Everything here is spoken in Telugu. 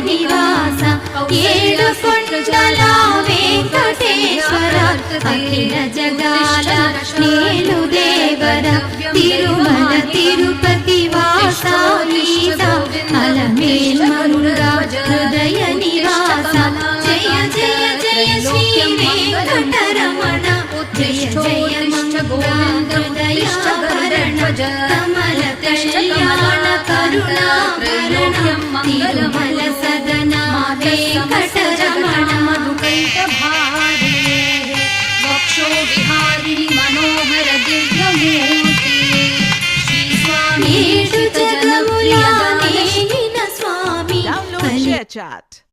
నివాస ఏడు కొండల వెంకటేశ్వర అఖిల జగాల నేలు దేవర తిరుమల తిరుపతి వాస ఈశ అలమేల్మరుడా హృదయ నివాస జయ జయ జయ శ్రీ వెంకటరమణ జయ జయ మంగళ హృదయ భరణ కమల కళ్యాణ కరుణాకరణ తిరుమల సదన వెంకటరమణ వక్షో విహారిణి మనోహర దివ్యమూర్తి శ్రీ స్వామి ఏడు జగముల నేలిన స్వామి Download ShareChat.